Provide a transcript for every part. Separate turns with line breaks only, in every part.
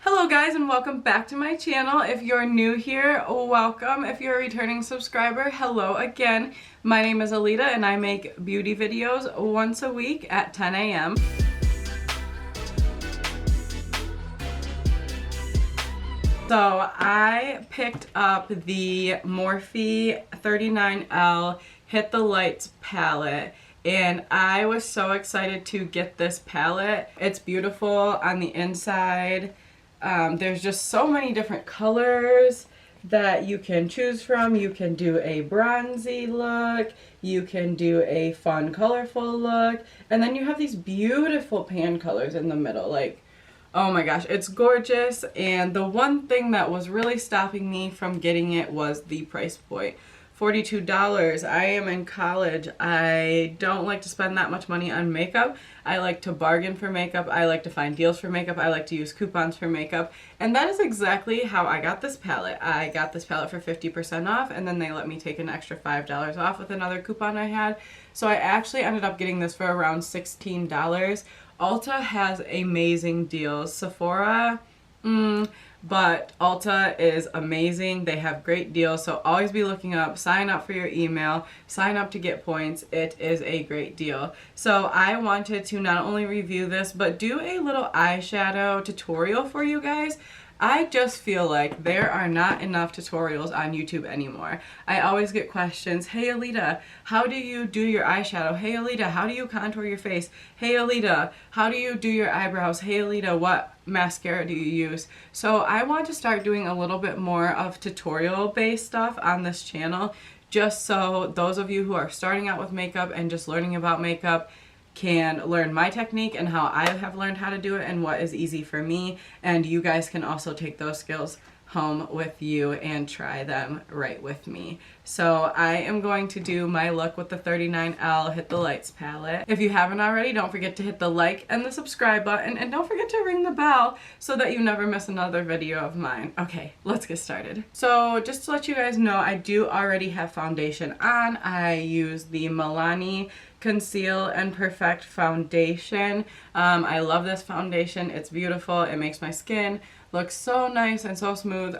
Hello guys and welcome back to my channel. If you're new here, welcome. If you're a returning subscriber, hello again. My name is Alita and I make beauty videos once a week at 10 a.m. So I picked up the Morphe 39L Hit the Lights palette. And I was so excited to get this palette. It's beautiful on the inside. There's just so many different colors that you can choose from. You can do a bronzy look, you can do a fun colorful look, and then you have these beautiful pan colors in the middle. Like, oh my gosh, it's gorgeous. And the one thing that was really stopping me from getting it was the price point. $42. I am in college. I don't like to spend that much money on makeup. I like to bargain for makeup. I like to find deals for makeup. I like to use coupons for makeup. And that is exactly how I got this palette. I got this palette for 50% off, and then they let me take an extra $5 off with another coupon I had. So I actually ended up getting this for around $16. Ulta has amazing deals. Sephora, but Ulta is amazing. They have great deals, so always be looking up. Sign up for your email. Sign up to get points. It is a great deal. So I wanted to not only review this, but do a little eyeshadow tutorial for you guys. I just feel like there are not enough tutorials on YouTube anymore. I always get questions, hey Alita, how do you do your eyeshadow? Hey Alita, how do you contour your face? Hey Alita, how do you do your eyebrows? Hey Alita, what mascara do you use? So I want to start doing a little bit more of tutorial based stuff on this channel, just so those of you who are starting out with makeup and just learning about makeup can learn my technique and how I have learned how to do it and what is easy for me, and you guys can also take those skills home with you and try them right with me. So I am going to do my look with the 39L Hit the Lights palette. If you haven't already, don't forget to hit the like and the subscribe button, and don't forget to ring the bell so that you never miss another video of mine. Okay, let's get started. So just to let you guys know, I do already have foundation on. I use the Milani Conceal and Perfect foundation. I love this foundation. It's beautiful. It makes my skin look so nice and so smooth.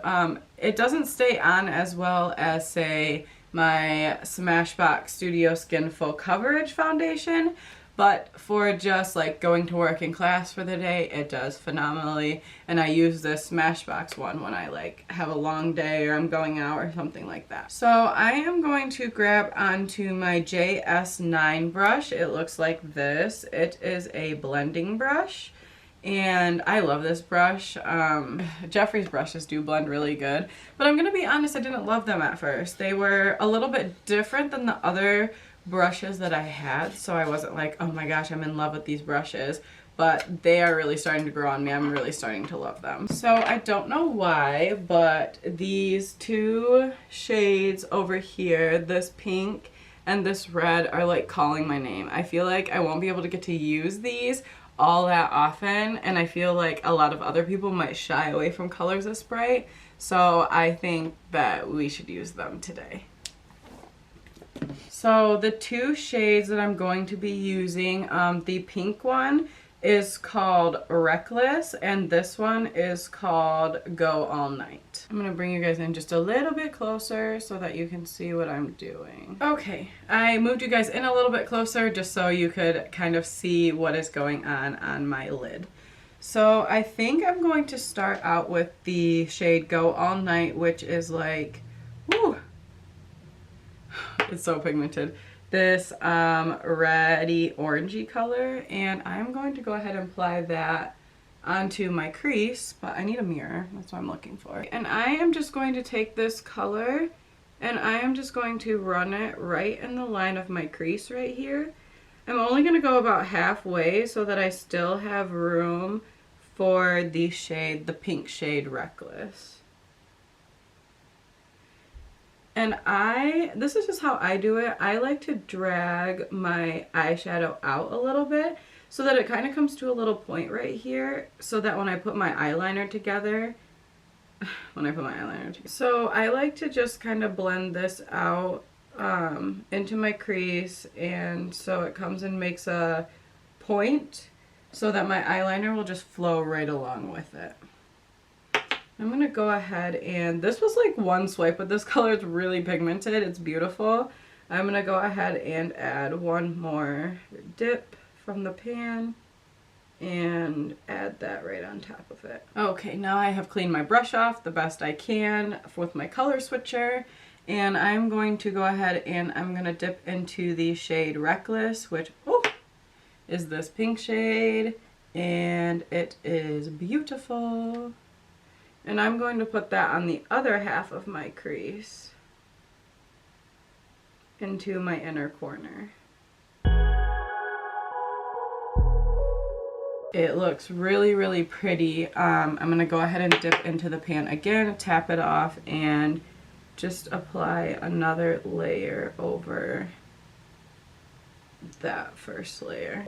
It doesn't stay on as well as, say, my Smashbox Studio Skin Full Coverage foundation, but for just like going to work and class for the day, it does phenomenally. And I use this Smashbox one when I like have a long day or I'm going out or something like that. So I am going to grab onto my JS9 brush. It looks like this. It is a blending brush, and I love this brush. Jeffree's brushes do blend really good, but I'm gonna be honest, I didn't love them at first. They were a little bit different than the other brushes that I had, so I wasn't like, oh my gosh, I'm in love with these brushes, but they are really starting to grow on me. I'm really starting to love them. So I don't know why, but these two shades over here, this pink and this red, are like calling my name. I feel like I won't be able to get to use these all that often, and I feel like a lot of other people might shy away from colors this bright, so I think that we should use them today. So the two shades that I'm going to be using, the pink one is called Reckless, and this one is called Go All Night. I'm gonna bring you guys in just a little bit closer so that you can see what I'm doing. Okay, I moved you guys in a little bit closer just so you could kind of see what is going on my lid. So I think I'm going to start out with the shade Go All Night, which is like, woo, it's so pigmented. This reddy orangey color, and I'm going to go ahead and apply that onto my crease, but I need a mirror, that's what I'm looking for. And I am just going to take this color and I am just going to run it right in the line of my crease right here. I'm only going to go about halfway so that I still have room for the shade, the pink shade Reckless. And this is just how I do it. I like to drag my eyeshadow out a little bit so that it kind of comes to a little point right here, so that when I put my eyeliner together, so I like to just kind of blend this out into my crease, and so it comes and makes a point so that my eyeliner will just flow right along with it. I'm gonna go ahead and, this was like one swipe with this color. It's really pigmented. It's beautiful. I'm gonna go ahead and add one more dip from the pan and add that right on top of it. Okay, now I have cleaned my brush off the best I can with my color switcher, and I'm going to go ahead and I'm gonna dip into the shade Reckless, which is this pink shade, and it is beautiful. And I'm going to put that on the other half of my crease into my inner corner. It looks really, really pretty. I'm gonna go ahead and dip into the pan again, tap it off, and just apply another layer over that first layer.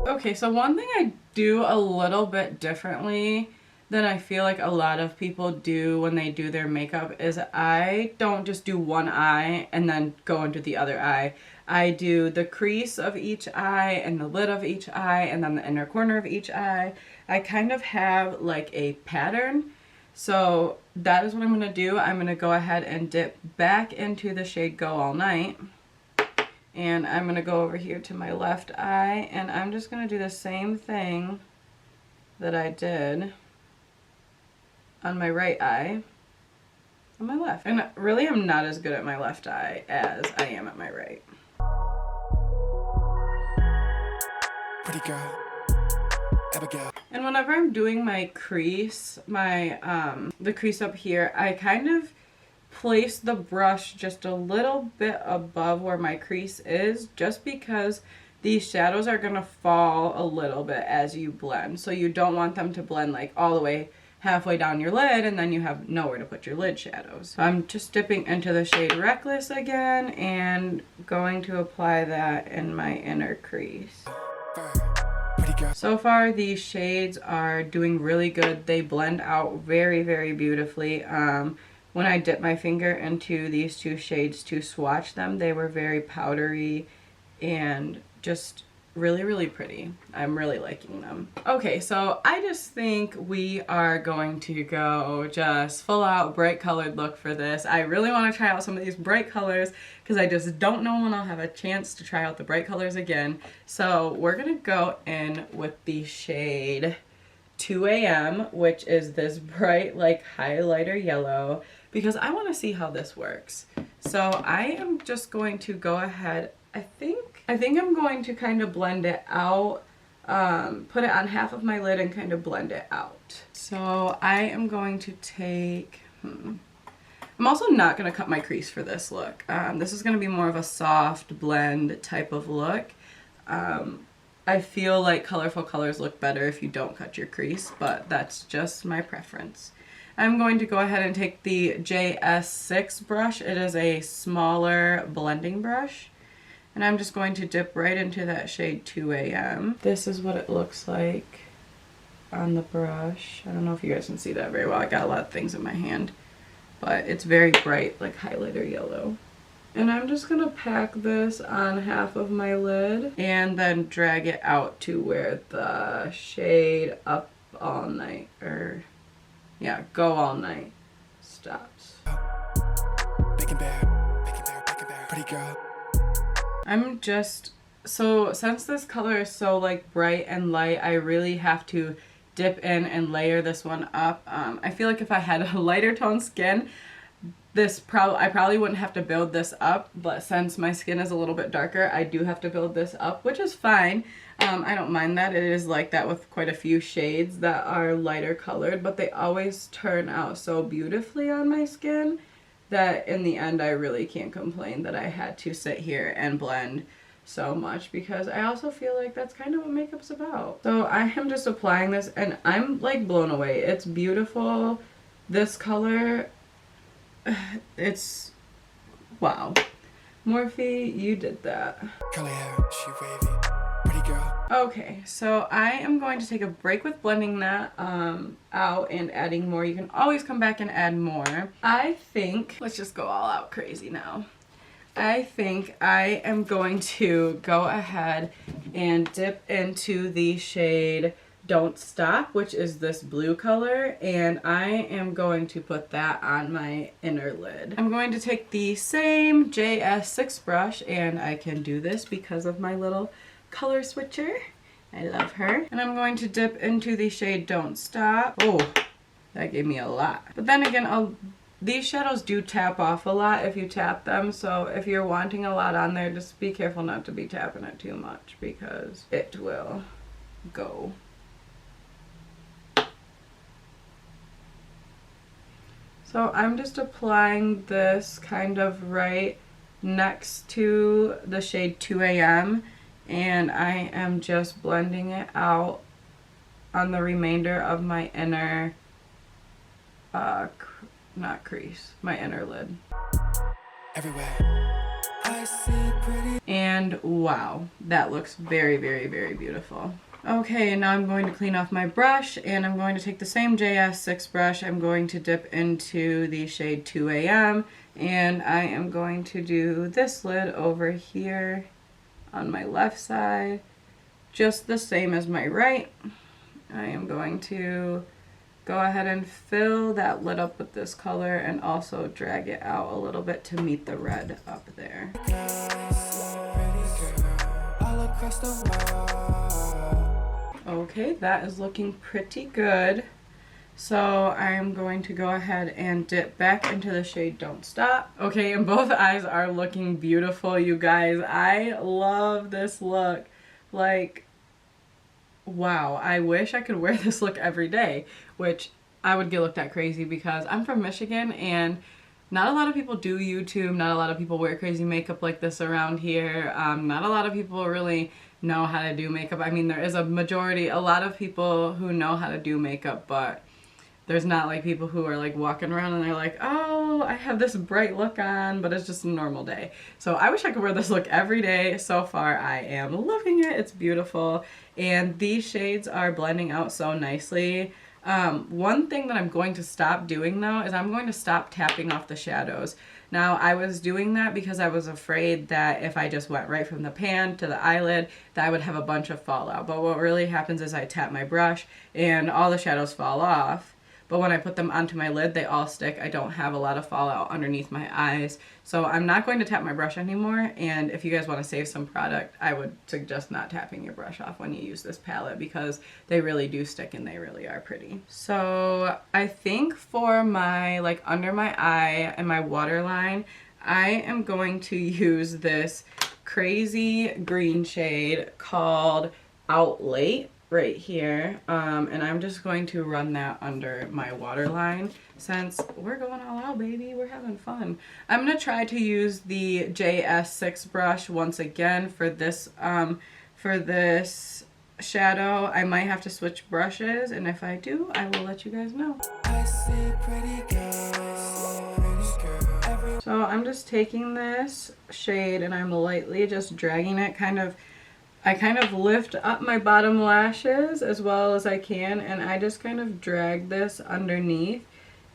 Okay, so one thing I do a little bit differently than I feel like a lot of people do when they do their makeup is I don't just do one eye and then go into the other eye. I do the crease of each eye and the lid of each eye and then the inner corner of each eye. I kind of have like a pattern. So that is what I'm going to do. I'm going to go ahead and dip back into the shade Go All Night. And I'm going to go over here to my left eye, and I'm just going to do the same thing that I did on my right eye on my left. And really I'm not as good at my left eye as I am at my right. Pretty girl. Abigail. And whenever I'm doing my crease, the crease up here, I kind of place the brush just a little bit above where my crease is, just because these shadows are going to fall a little bit as you blend. So you don't want them to blend like all the way halfway down your lid and then you have nowhere to put your lid shadows. So I'm just dipping into the shade Reckless again and going to apply that in my inner crease. So far these shades are doing really good. They blend out very, very beautifully. When I dipped my finger into these two shades to swatch them, they were very powdery and just really, really pretty. I'm really liking them. Okay, so I just think we are going to go just full out bright colored look for this. I really want to try out some of these bright colors because I just don't know when I'll have a chance to try out the bright colors again. So we're going to go in with the shade 2 AM, which is this bright like highlighter yellow, because I want to see how this works. So I am just going to go ahead, I think I'm going to kind of blend it out, put it on half of my lid and kind of blend it out. So I am going to take, I'm also not going to cut my crease for this look. This is going to be more of a soft blend type of look. I feel like colorful colors look better if you don't cut your crease, but that's just my preference. I'm going to go ahead and take the JS6 brush. It is a smaller blending brush. And I'm just going to dip right into that shade 2 AM. This is what it looks like on the brush. I don't know if you guys can see that very well. I got a lot of things in my hand. But it's very bright, like highlighter yellow. And I'm just going to pack this on half of my lid and then drag it out to where the shade Up All Night, or yeah, Go All Night stops. Bacon bear, bacon bear, bacon bear, pretty girl. I'm just, so since this color is so like bright and light, I really have to dip in and layer this one up. I feel like if I had a lighter tone skin, I probably wouldn't have to build this up, but since my skin is a little bit darker, I do have to build this up, which is fine. I don't mind that. It is like that with quite a few shades that are lighter colored, but they always turn out so beautifully on my skin that in the end I really can't complain that I had to sit here and blend so much, because I also feel like that's kind of what makeup's about. So I am just applying this and I'm like blown away. It's beautiful. This color, it's wow. Morphe, you did that. Curly hair, she wavy, pretty girl. Okay, so I am going to take a break with blending that out and adding more. You can always come back and add more. I think, let's just go all out crazy now. I think I am going to go ahead and dip into the shade Don't Stop, which is this blue color, and I am going to put that on my inner lid. I'm going to take the same JS6 brush, and I can do this because of my little color switcher. I love her. And I'm going to dip into the shade Don't Stop. Oh, that gave me a lot. But then again, these shadows do tap off a lot if you tap them, so if you're wanting a lot on there, just be careful not to be tapping it too much because it will go. So I'm just applying this kind of right next to the shade 2 AM, and I am just blending it out on the remainder of my inner not crease, my inner lid. Everywhere I see pretty. And wow, that looks very, very, very beautiful. Okay, now I'm going to clean off my brush, and I'm going to take the same JS6 brush. I'm going to dip into the shade 2 AM, and I am going to do this lid over here on my left side, just the same as my right. I am going to go ahead and fill that lid up with this color and also drag it out a little bit to meet the red up there. Okay, that is looking pretty good. So I'm going to go ahead and dip back into the shade Don't Stop. Okay, and both eyes are looking beautiful, you guys. I love this look. Like, wow, I wish I could wear this look every day, which I would get looked at crazy because I'm from Michigan and not a lot of people do YouTube, not a lot of people wear crazy makeup like this around here. Not a lot of people really know how to do makeup. I mean, there is a lot of people who know how to do makeup, but there's not like people who are like walking around and they're like, oh, I have this bright look on, but it's just a normal day. So I wish I could wear this look every day. So far, I am loving it. It's beautiful. And these shades are blending out so nicely. One thing that I'm going to stop doing though is I'm going to stop tapping off the shadows. Now I was doing that because I was afraid that if I just went right from the pan to the eyelid that I would have a bunch of fallout. But what really happens is I tap my brush and all the shadows fall off. But when I put them onto my lid, they all stick. I don't have a lot of fallout underneath my eyes. So I'm not going to tap my brush anymore. And if you guys want to save some product, I would suggest not tapping your brush off when you use this palette because they really do stick and they really are pretty. So I think for my, like, under my eye and my waterline, I am going to use this crazy green shade called Out Late right here, and I'm just going to run that under my waterline since we're going all out, baby. We're having fun. I'm gonna try to use the JS6 brush once again for this shadow. I might have to switch brushes, and if I do, I will let you guys know. So I'm just taking this shade and I'm lightly just dragging it I kind of lift up my bottom lashes as well as I can, and I just kind of drag this underneath.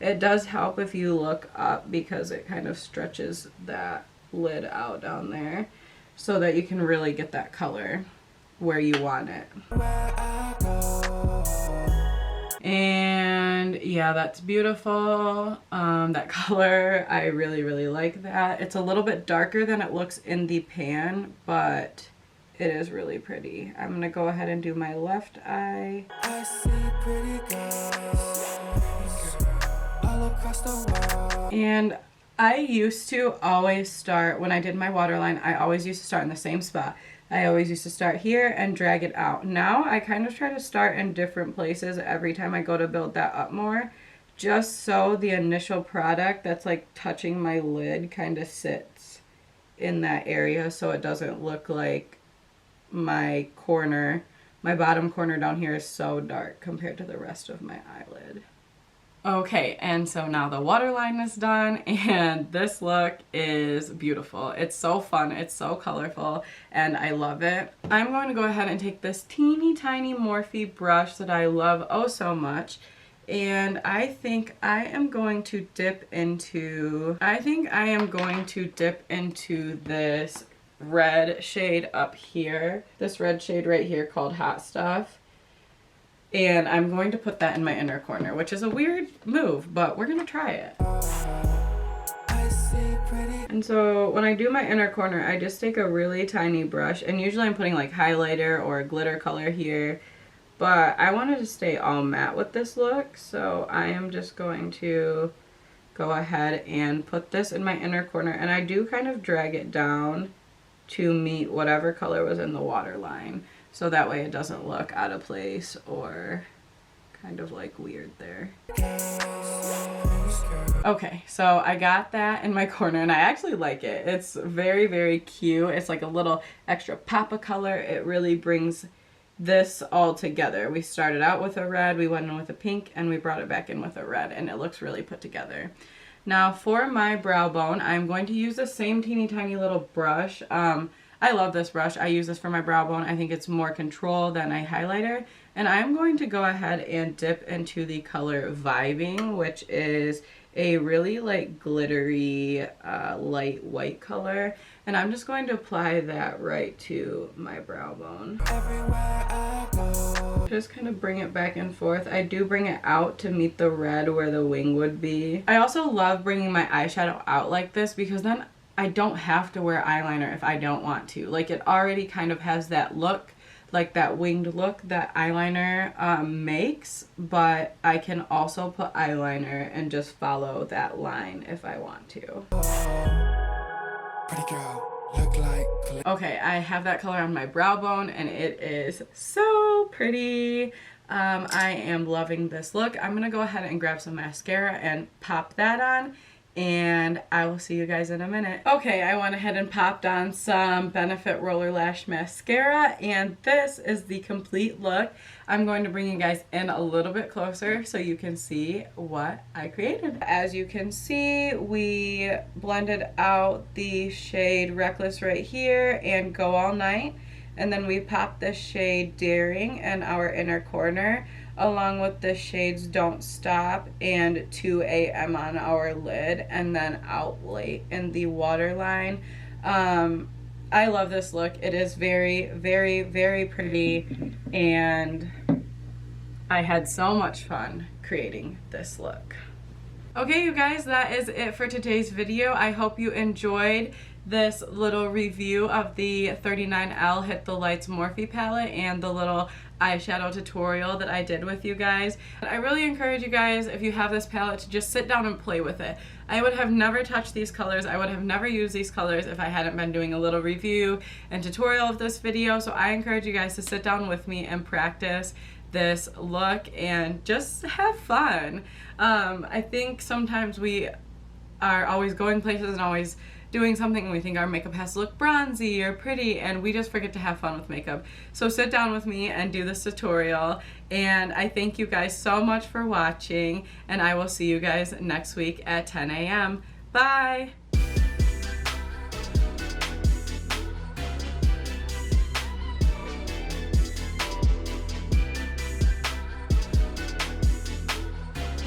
It does help if you look up because it kind of stretches that lid out down there so that you can really get that color where you want it. And yeah, that's beautiful. That color, I really, really like that. It's a little bit darker than it looks in the pan, but it is really pretty. I'm gonna go ahead and do my left eye. I see pretty girls all across the world. And I used to always start, when I did my waterline, I always used to start in the same spot. I always used to start here and drag it out. Now I kind of try to start in different places every time I go to build that up more, just so the initial product that's like touching my lid kind of sits in that area so it doesn't look like my bottom corner down here is so dark compared to the rest of my eyelid. Okay, and so now the waterline is done and this look is beautiful. It's so fun, it's so colorful, and I love it. I'm going to go ahead and take this teeny tiny Morphe brush that I love oh so much, and I think I am going to dip into this red shade up here, this red shade right here called Hot Stuff. And I'm going to put that in my inner corner, which is a weird move, but we're gonna try it. And so when I do my inner corner, I just take a really tiny brush, and usually I'm putting like highlighter or glitter color here, but I wanted to stay all matte with this look, so I am just going to go ahead and put this in my inner corner, and I do kind of drag it down to meet whatever color was in the waterline, so that way it doesn't look out of place or kind of like weird there. Okay, so I got that in my corner and I actually like it. It's very, very cute. It's like a little extra pop of color. It really brings this all together. We started out with a red, we went in with a pink, and we brought it back in with a red, and it looks really put together. Now for my brow bone, I'm going to use the same teeny tiny little brush. I love this brush. I use this for my brow bone. I think it's more control than a highlighter. And I'm going to go ahead and dip into the color Vibing, which is a really like glittery light white color. And I'm just going to apply that right to my brow bone. Just kind of bring it back and forth. I do bring it out to meet the red where the wing would be. I also love bringing my eyeshadow out like this because then I don't have to wear eyeliner if I don't want to. Like it already kind of has that look, like that winged look that eyeliner makes, but I can also put eyeliner and just follow that line if I want to. Pretty girl, look like... Okay, I have that color on my brow bone and it is so pretty. I am loving this look. I'm gonna go ahead and grab some mascara and pop that on, and I will see you guys in a minute. Okay, I went ahead and popped on some Benefit Roller Lash Mascara, and this is the complete look. I'm going to bring you guys in a little bit closer so you can see what I created. As you can see, we blended out the shade Reckless right here and Go All Night, and then we popped the shade Daring in our inner corner, along with the shades Don't Stop and 2 AM on our lid, and then Out Late in the waterline. I love this look. It is very, very, very pretty, and I had so much fun creating this look. Okay, you guys, that is it for today's video. I hope you enjoyed this little review of the 39L Hit the Lights Morphe palette and the little eyeshadow tutorial that I did with you guys. I really encourage you guys, if you have this palette, to just sit down and play with it. I would have never touched these colors. I would have never used these colors if I hadn't been doing a little review and tutorial of this video. So I encourage you guys to sit down with me and practice this look and just have fun. I think sometimes we are always going places and always doing something and we think our makeup has to look bronzy or pretty, and we just forget to have fun with makeup. So sit down with me and do this tutorial, and I thank you guys so much for watching, and I will see you guys next week at 10 AM. Bye!